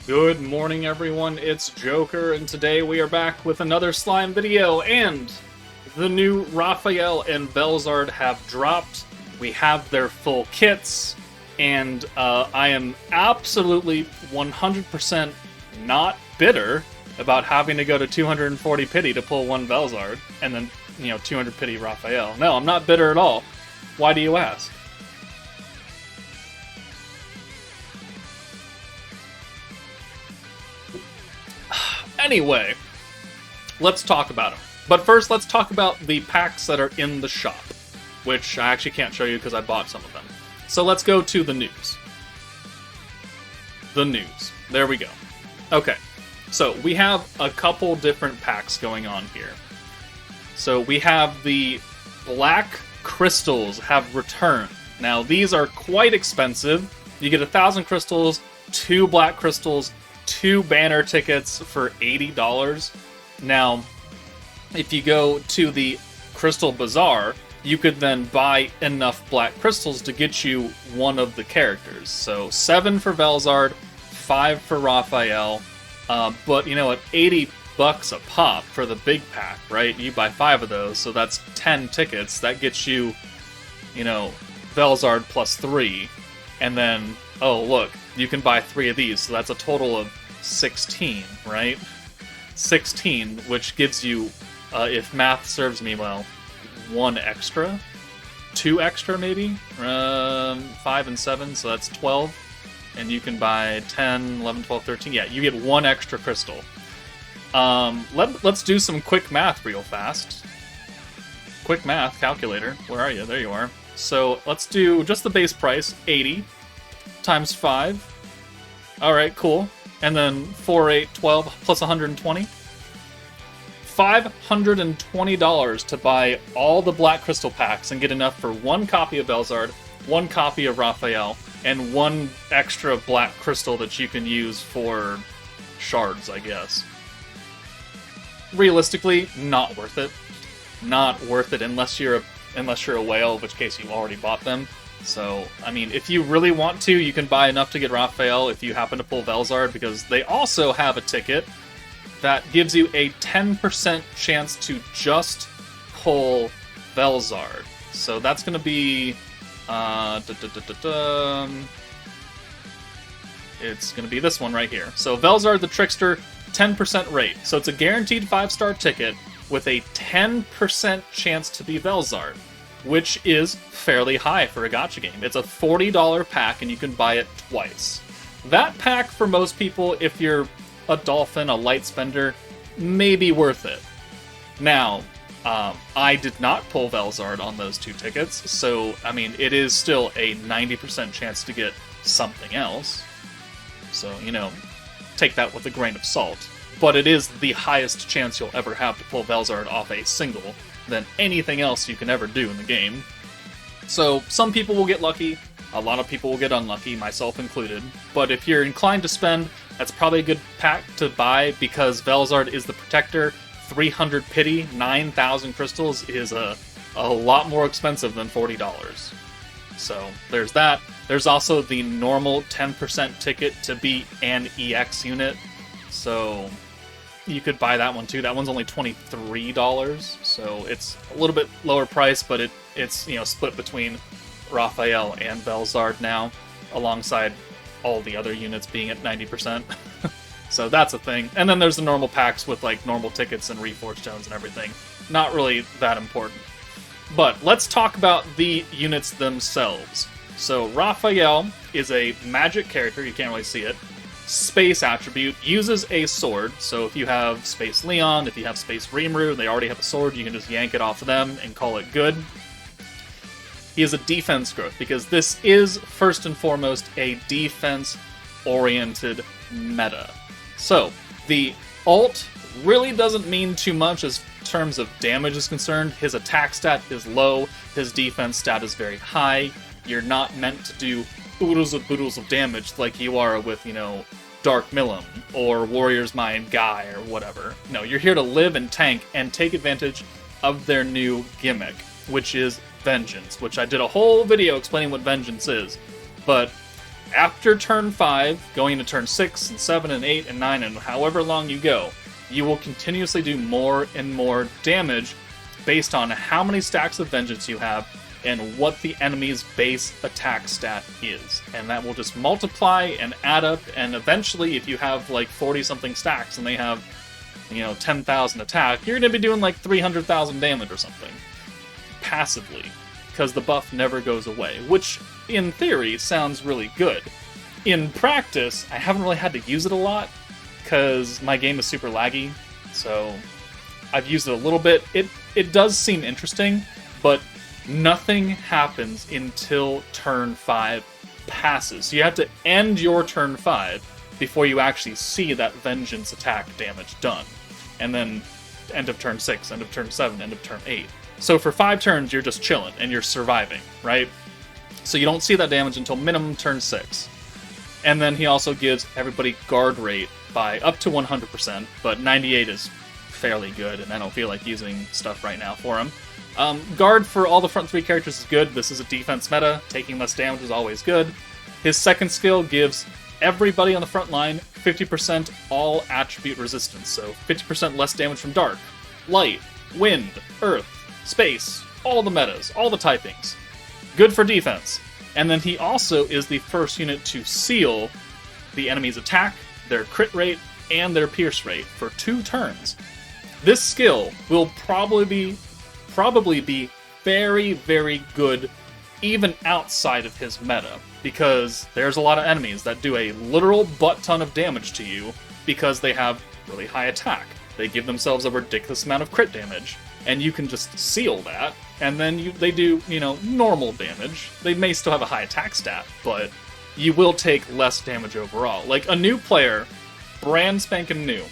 Good morning, everyone. It's Joker, and today we are back with another slime video, and the new Raphael and Velzard have dropped. We have their full kits, and I am absolutely 100% not bitter about having to go to 240 pity to pull one Velzard, and then, 200 pity Raphael. No, I'm not bitter at all. Why do you ask? Anyway, let's talk about them. But first, let's talk about the packs that are in the shop, which I actually can't show you because I bought some of them. So let's go to the news. The news. There we go. Okay, so we have a couple different packs going on here. So we have the black crystals have returned. Now, these are quite expensive. You get 1,000 crystals, 2 black crystals, 2 banner tickets for $80. Now, if you go to the Crystal Bazaar, you could then buy enough black crystals to get you one of the characters. So 7 for Velzard, 5 for Raphael, but at $80 a pop for the big pack, right? You buy 5 of those, so that's 10 tickets. That gets you, Velzard plus 3, and then, oh look, you can buy 3 of these, so that's a total of 16, right? 16, which gives you, if math serves me well, 1 extra? 2 extra, maybe? 5 and 7, so that's 12. And you can buy 10, 11, 12, 13. Yeah, you get 1 extra crystal. Let's do some quick math real fast. Quick math calculator. Where are you? There you are. So let's do just the base price, 80 times 5. Alright, cool. And then 4, 8, 12 plus 120. $520 to buy all the black crystal packs and get enough for 1 copy of Velzard, 1 copy of Raphael, and 1 extra black crystal that you can use for shards, I guess. Realistically, not worth it. Not worth it unless you're a whale, in which case you already bought them. So, I mean, if you really want to, you can buy enough to get Raphael if you happen to pull Velzard, because they also have a ticket that gives you a 10% chance to just pull Velzard. So that's going to be... It's going to be this one right here. So Velzard the Trickster, 10% rate. So it's a guaranteed 5-star ticket with a 10% chance to be Velzard, which is fairly high for a gacha game. It's a $40 pack, and you can buy it twice. That pack, for most people, if you're a dolphin, a light spender, may be worth it. Now, I did not pull Velzard on those 2 tickets, so, I mean, it is still a 90% chance to get something else. So, take that with a grain of salt. But it is the highest chance you'll ever have to pull Velzard off a single than anything else you can ever do in the game. So, some people will get lucky, a lot of people will get unlucky, myself included, but if you're inclined to spend, that's probably a good pack to buy, because Velzard is the protector. 300 pity, 9,000 crystals is a lot more expensive than $40. So, there's that. There's also the normal 10% ticket to be an EX unit, so you could buy that one too. That one's only $23, so it's a little bit lower price, but it's split between Raphael and Velzard now, alongside all the other units being at 90%. So that's a thing. And then there's the normal packs with like normal tickets and reforged stones and everything. Not really that important. But let's talk about the units themselves. So Raphael is a magic character, you can't really see it. Space attribute, uses a sword, so if you have Space Leon, if you have Space Rimuru, they already have a sword, you can just yank it off of them and call it good. He is a defense growth, because this is, first and foremost, a defense-oriented meta. So, the ult really doesn't mean too much as terms of damage is concerned. His attack stat is low, his defense stat is very high. You're not meant to do oodles of damage like you are with, Dark Milim or Warrior's Mind Guy or whatever. No, you're here to live and tank and take advantage of their new gimmick, which is Vengeance, which I did a whole video explaining what Vengeance is. But After turn 5, going into turn 6, and 7, and 8, and 9, and however long you go, you will continuously do more and more damage based on how many stacks of Vengeance you have and what the enemy's base attack stat is. And that will just multiply and add up, and eventually, if you have like 40-something stacks and they have, 10,000 attack, you're going to be doing like 300,000 damage or something. Passively. Because the buff never goes away, which, in theory, sounds really good. In practice, I haven't really had to use it a lot, because my game is super laggy, so I've used it a little bit. It does seem interesting, but nothing happens until turn 5 passes. So you have to end your turn 5 before you actually see that Vengeance attack damage done. And then end of turn 6, end of turn 7, end of turn 8. So for 5 turns, you're just chilling, and you're surviving, right? So you don't see that damage until minimum turn 6. And then he also gives everybody guard rate by up to 100%, but 98 is fairly good, and I don't feel like using stuff right now for him. Guard for all the front 3 characters is good. This is a defense meta. Taking less damage is always good. His second skill gives everybody on the front line 50% all attribute resistance, so 50% less damage from dark, light, wind, earth, space, all the metas, all the typings. Good for defense. And then he also is the first unit to seal the enemy's attack, their crit rate, and their pierce rate for 2 turns. This skill will probably be very, very good even outside of his meta, because there's a lot of enemies that do a literal butt ton of damage to you because they have really high attack. They give themselves a ridiculous amount of crit damage, and you can just seal that, and then they do, normal damage. They may still have a high attack stat, but you will take less damage overall. Like, a new player, brand spanking new,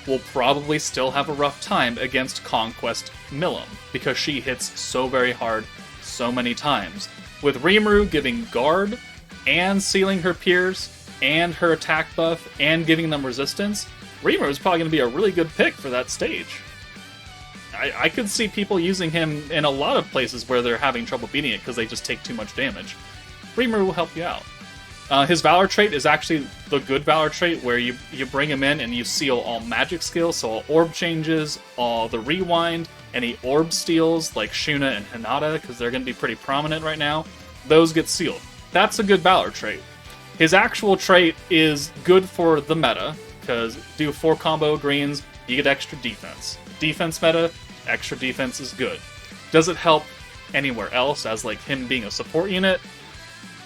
will probably still have a rough time against Conquest Milim, because she hits so very hard so many times. With Rimuru giving guard, and sealing her pierce, and her attack buff, and giving them resistance, Rimuru is probably going to be a really good pick for that stage. I could see people using him in a lot of places where they're having trouble beating it because they just take too much damage. Rimuru will help you out. His Valor trait is actually the good Valor trait, where you bring him in and you seal all magic skills, so all orb changes, all the rewind, any orb steals like Shuna and Hinata, because they're going to be pretty prominent right now, those get sealed. That's a good Valor trait. His actual trait is good for the meta, because do 4 combo greens, you get extra defense. Defense meta, extra defense is good. Does it help anywhere else, as like him being a support unit?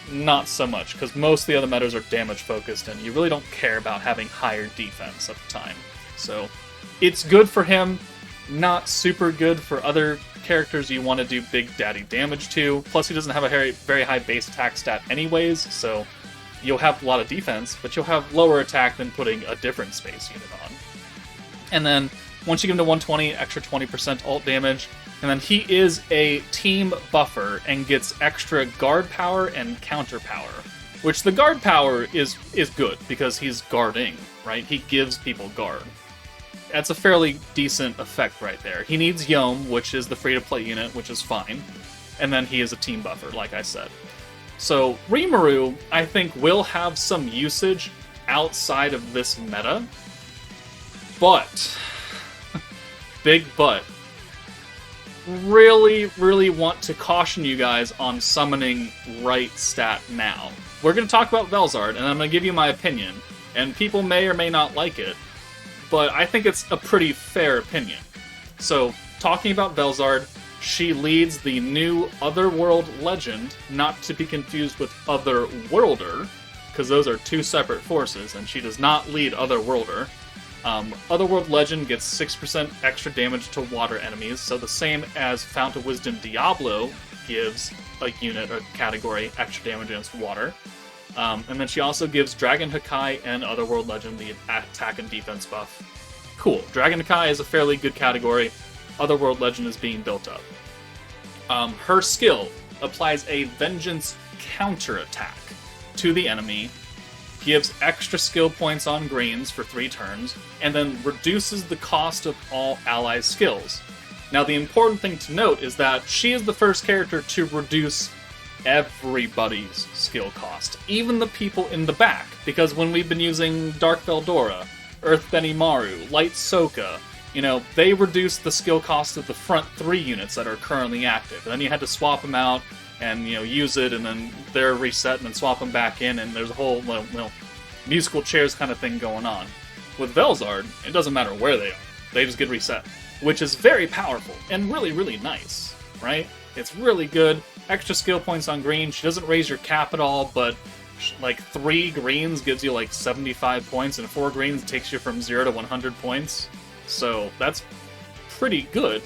Not so much, because most of the other metas are damage focused, and you really don't care about having higher defense at the time. So, it's good for him, not super good for other characters you want to do big daddy damage to. Plus, he doesn't have a very, very high base attack stat anyways, so you'll have a lot of defense, but you'll have lower attack than putting a different space unit on. And then, once you get him to 120, extra 20% ult damage. And then he is a team buffer and gets extra guard power and counter power. Which the guard power is good, because he's guarding, right? He gives people guard. That's a fairly decent effect right there. He needs Yom, which is the free-to-play unit, which is fine. And then he is a team buffer, like I said. So Rimuru, I think, will have some usage outside of this meta. But... big but. Really, really want to caution you guys on summoning right stat now. We're going to talk about Velzard, and I'm going to give you my opinion. And people may or may not like it, but I think it's a pretty fair opinion. So, talking about Velzard, she leads the new Otherworld Legend, not to be confused with Otherworlder, because those are 2 separate forces, and she does not lead Otherworlder. Otherworld Legend gets 6% extra damage to water enemies, so the same as Fount of Wisdom Diablo gives a unit or category extra damage against water. And then she also gives Dragon Hakai and Otherworld Legend the attack and defense buff. Cool. Dragon Hakai is a fairly good category. Otherworld Legend is being built up. Her skill applies a Vengeance counterattack to the enemy, gives extra skill points on greens for 3 turns, and then reduces the cost of all allies' skills. Now, the important thing to note is that she is the first character to reduce everybody's skill cost, even the people in the back, because when we've been using Dark Veldora, Earth Benimaru, Light Soka, they reduced the skill cost of the front 3 units that are currently active. And then you had to swap them out and use it, and then they're reset, and then swap them back in, and there's a whole musical chairs kind of thing going on. With Velzard, it doesn't matter where they are; they just get reset, which is very powerful and really, really nice, right? It's really good. Extra skill points on green. She doesn't raise your cap at all, but like 3 greens gives you like 75 points, and 4 greens takes you from 0 to 100 points. So that's pretty good.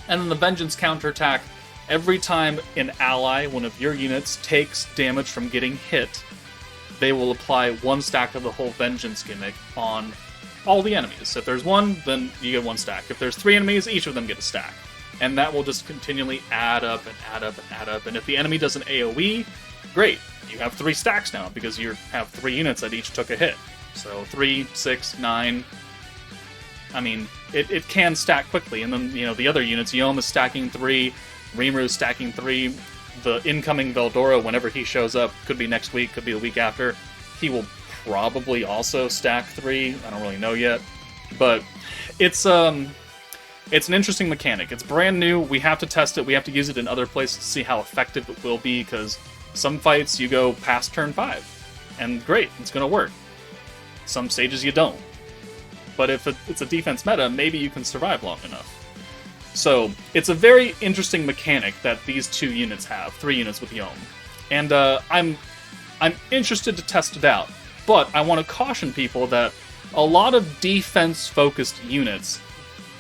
And then the Vengeance counterattack. Every time an ally, one of your units, takes damage from getting hit, they will apply 1 stack of the whole Vengeance gimmick on all the enemies. If there's 1, then you get 1 stack. If there's 3 enemies, each of them get a stack. And that will just continually add up and add up and add up. And if the enemy does an AoE, great. You have 3 stacks now, because you have 3 units that each took a hit. So 3, 6, 9... I mean, it can stack quickly. And then, the other units, Yoma's stacking 3... Rimuru's stacking 3, the incoming Veldora, whenever he shows up, could be next week, could be the week after, he will probably also stack 3, I don't really know yet, but it's an interesting mechanic. It's brand new, we have to test it, we have to use it in other places to see how effective it will be, because some fights you go past turn 5, and great, it's going to work. Some stages you don't. But if it's a defense meta, maybe you can survive long enough. So, it's a very interesting mechanic that these 2 units have, 3 units with Yom. And I'm interested to test it out, but I want to caution people that a lot of defense-focused units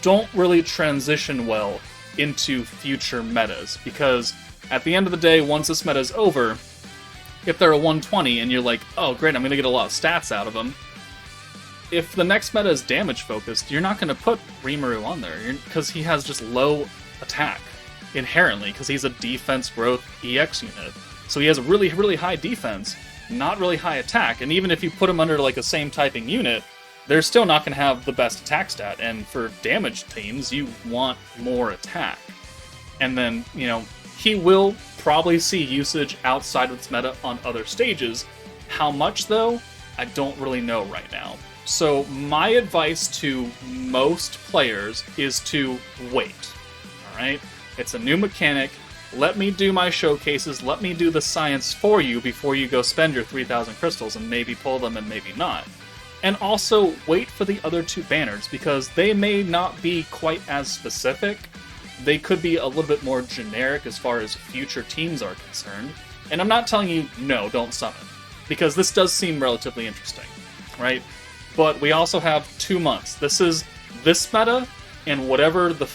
don't really transition well into future metas, because at the end of the day, once this meta is over, if they're a 120 and you're like, oh great, I'm going to get a lot of stats out of them, if the next meta is damage-focused, you're not going to put Rimuru on there, because he has just low attack, inherently, because he's a defense growth EX unit. So he has a really, really high defense, not really high attack, and even if you put him under like a same typing unit, they're still not going to have the best attack stat, and for damage teams, you want more attack. And then, he will probably see usage outside of its meta on other stages. How much, though, I don't really know right now. So my advice to most players is to wait, alright? It's a new mechanic, let me do my showcases, let me do the science for you before you go spend your 3,000 crystals and maybe pull them and maybe not. And also, wait for the other 2 banners, because they may not be quite as specific, they could be a little bit more generic as far as future teams are concerned, and I'm not telling you, no, don't summon, because this does seem relatively interesting, right? But we also have 2 months. This is this meta and whatever the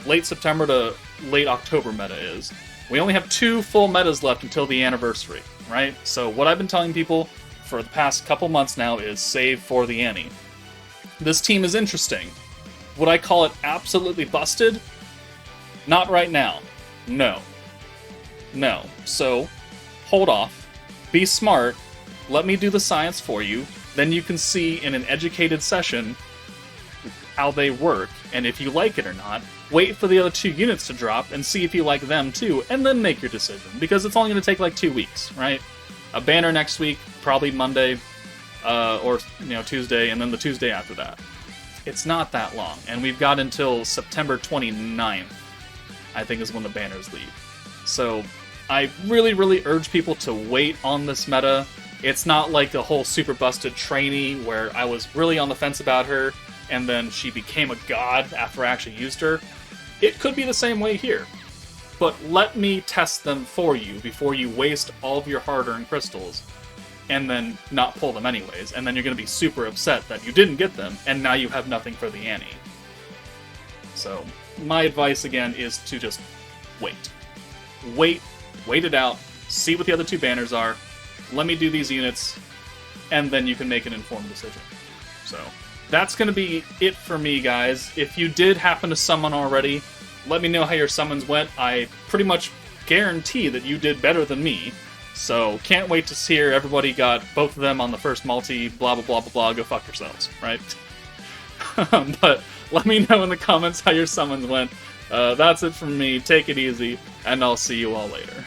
late September to late October meta is. We only have 2 full metas left until the anniversary, right? So what I've been telling people for the past couple months now is save for the Annie. This team is interesting. Would I call it absolutely busted? Not right now. No. No. So, hold off. Be smart. Let me do the science for you. Then you can see in an educated session how they work, and if you like it or not. Wait for the other 2 units to drop and see if you like them too, and then make your decision, because it's only going to take like 2 weeks, right? A banner next week, probably Monday, or Tuesday, and then the Tuesday after that. It's not that long, and we've got until September 29th, I think is when the banners leave. So, I really, really urge people to wait on this meta. It's not like a whole super busted trainee where I was really on the fence about her, and then she became a god after I actually used her. It could be the same way here. But let me test them for you before you waste all of your hard-earned crystals, and then not pull them anyways, and then you're going to be super upset that you didn't get them, and now you have nothing for the Annie. So, my advice again is to just wait. Wait it out, see what the other 2 banners are, let me do these units, and then you can make an informed decision. So, that's going to be it for me, guys. If you did happen to summon already, let me know how your summons went. I pretty much guarantee that you did better than me, so can't wait to hear everybody got both of them on the first multi, blah blah blah blah blah, go fuck yourselves, right? But let me know in the comments how your summons went. That's it from me, take it easy, and I'll see you all later.